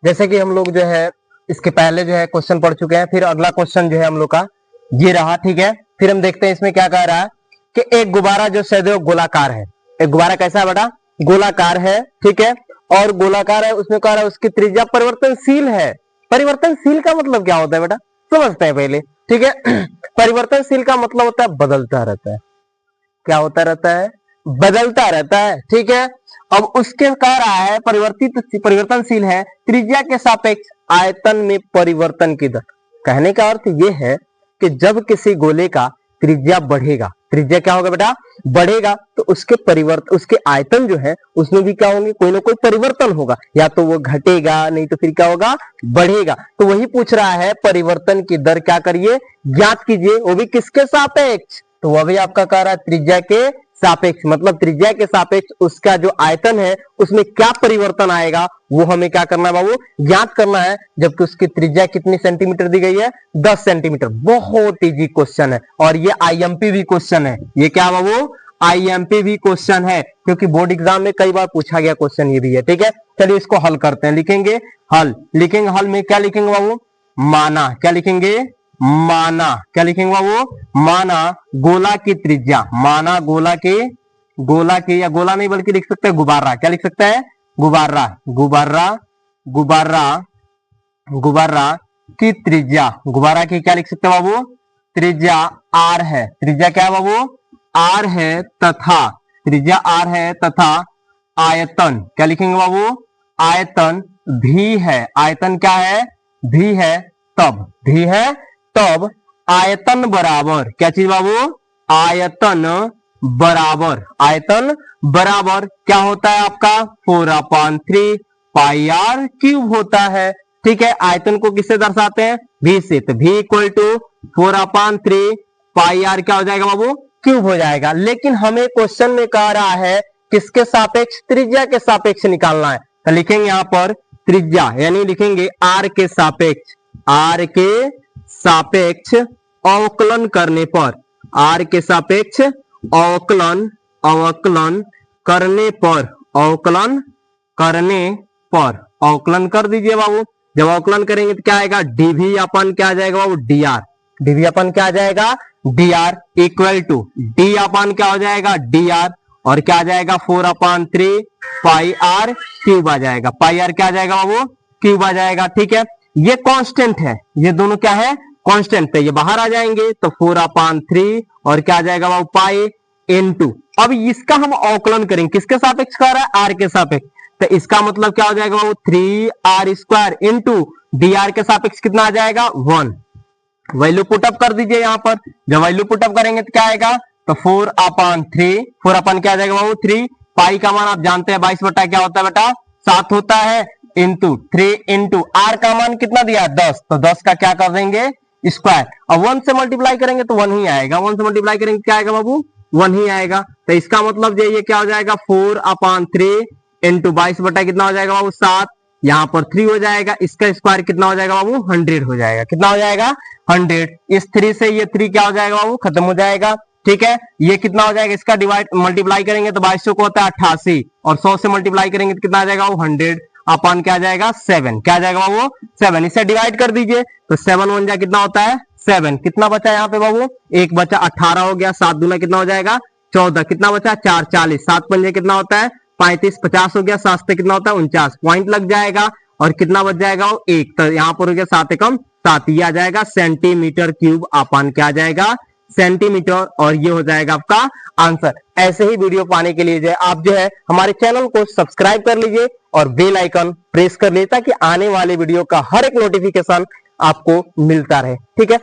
जैसे कि हम लोग जो है इसके पहले जो है क्वेश्चन पढ़ चुके हैं, फिर अगला क्वेश्चन जो है हम लोग का ये रहा, ठीक है। फिर हम देखते हैं इसमें क्या कह रहा है कि एक गुब्बारा जो सदैव गोलाकार है। एक गुब्बारा कैसा है बेटा? गोलाकार है, ठीक है, और गोलाकार है, उसमें कह रहा है उसकी त्रिज्या परिवर्तनशील है। परिवर्तनशील का मतलब क्या होता है बेटा? समझते हैं पहले, ठीक है। परिवर्तनशील का मतलब होता है बदलता रहता है। क्या होता रहता है? बदलता रहता है, ठीक है। अब उसके कह रहा है परिवर्तनशील है त्रिज्या के सापेक्ष आयतन में परिवर्तन की दर। कहने का अर्थ यह है कि जब किसी गोले का त्रिज्या बढ़ेगा, त्रिज्या क्या होगा बेटा? बढ़ेगा, तो उसके आयतन जो है उसमें भी क्या होंगे? कोई ना कोई परिवर्तन होगा, या तो वो घटेगा, नहीं तो फिर क्या होगा? बढ़ेगा। तो वही पूछ रहा है परिवर्तन की दर क्या करिए? ज्ञात कीजिए, वो भी किसके सापेक्ष? तो वह भी आपका कह रहा है त्रिज्या के सापेक्ष, मतलब त्रिज्या के सापेक्ष उसका जो आयतन है उसमें क्या परिवर्तन आएगा वो हमें क्या करना है बाबू? ज्ञात करना है। जबकि उसकी त्रिज्या कितनी सेंटीमीटर दी गई है? 10 सेंटीमीटर। बहुत इजी क्वेश्चन है, और ये आईएमपी क्वेश्चन है। ये क्या बाबू? आईएमपी क्वेश्चन है, क्योंकि बोर्ड एग्जाम में कई बार पूछा गया क्वेश्चन ये भी है, ठीक है। चलिए इसको हल करते हैं। लिखेंगे हल, लिखेंगे हल में क्या लिखेंगे बाबू? माना। क्या लिखेंगे? माना। क्या लिखेंगे बाबू? माना गोला की त्रिज्या, माना गोला की या गोला नहीं बल्कि लिख सकते हैं गुब्बारा। क्या लिख सकते हैं? गुब्बारा। गुब्बारा गुब्बारा गुब्बारा की त्रिज्या, गुब्बारा की क्या लिख सकते हैं बाबू? त्रिज्या आर है। त्रिज्या क्या है बाबू? आर है, तथा त्रिज्या आर है तथा आयतन क्या लिखेंगे बाबू? आयतन भी है। आयतन क्या है? भी है, तब भी है तब आयतन बराबर क्या चीज बाबू? आयतन बराबर, आयतन बराबर क्या होता है आपका? 4/3 पाई आर क्यूब होता है, ठीक है। आयतन को किससे दर्शाते हैं? v से, तो v equal to 4/3 pi R क्या हो जाएगा बाबू? क्यूब हो जाएगा। लेकिन हमें क्वेश्चन में कह रहा है किसके सापेक्ष? त्रिज्या के सापेक्ष निकालना है। तो लिखेंगे यहां पर त्रिज्या, यानी लिखेंगे आर के सापेक्ष, आर के सापेक्ष अवकलन करने पर, आर के सापेक्ष अवकलन करने पर, अवकलन करने पर, अवकलन कर दीजिए बाबू। जब अवकलन करेंगे तो क्या आएगा? डीवी अपन क्या आ जाएगा बाबू? D R. डीवी अपन क्या आ जाएगा? D R equal to D अपन क्या हो जाएगा? डी आर, और क्या आ जाएगा? 4/3 पाई आर क्यूब आ जाएगा। पाई आर क्या आ जाएगा बाबू? क्यूब आ जाएगा, ठीक है। ये कांस्टेंट है, ये दोनों क्या है? कांस्टेंट है। ये बाहर आ जाएंगे तो 4/3 और क्या आ जाएगा बाबू? पाई इनटू। अब इसका हम अवकलन करेंगे, किसके सापेक्ष कर रहा है? आर के सापेक्ष। तो इसका मतलब क्या हो जाएगा बाबू? 3r² इंटू डी आर के सापेक्ष कितना आ जाएगा? 1। वैल्यू पुटअप कर दीजिए यहां पर। जब वैल्यू पुटअप करेंगे तो क्या आएगा? तो 4/3, 4 अपन क्या आ जाएगा बाबू? 3। पाई का मान आप जानते हैं 22 बटा क्या होता है बेटा? 7 होता है, इंटू 3 इंटू आर का मान कितना दिया? 10। तो 10 का क्या कर देंगे? स्क्वायर। अब 1 से मल्टीप्लाई करेंगे तो 1 ही आएगा। 1 से मल्टीप्लाई करेंगे क्या आएगा बाबू? 1 ही आएगा। तो इसका मतलब ये क्या हो जाएगा? 4/3 इंटू 22 बटा कितना हो जाएगा बाबू? 7। यहाँ पर 3 हो जाएगा, इसका स्क्वायर कितना हो जाएगा बाबू? 100 हो जाएगा। कितना हो जाएगा? 100। इस 3 से ये 3 क्या हो जाएगा बाबू? खत्म हो जाएगा, ठीक है। ये कितना हो जाएगा? इसका डिवाइड मल्टीप्लाई करेंगे तो 2200 को होता है 88, और 100 से मल्टीप्लाई करेंगे तो कितना आ जाएगा? 100 अपन क्या आ जाएगा? 7। क्या आ जाएगा बाबू? 7। इसे डिवाइड कर दीजिए तो 7 1 जा कितना होता है? 7। कितना बचा यहाँ पे बाबू? 1 बचा, 18 हो गया। 7 दूना कितना हो जाएगा? 14। कितना बचा? 4 40। 7 पंजे कितना होता है? 35। 50 हो गया। 7 से कितना होता है? 49। पॉइंट लग जाएगा, और कितना बच जाएगा? 1। तो यहाँ पर हो गया 7 एकम 7, ये आ जाएगा सेंटीमीटर क्यूब अपन क्या आ जाएगा? सेंटीमीटर। और ये हो जाएगा आपका आंसर। ऐसे ही वीडियो पाने के लिए आप जो है हमारे चैनल को सब्सक्राइब कर लीजिए और बेल आइकन प्रेस कर लीजिए, ताकि आने वाले वीडियो का हर एक नोटिफिकेशन आपको मिलता रहे, ठीक है।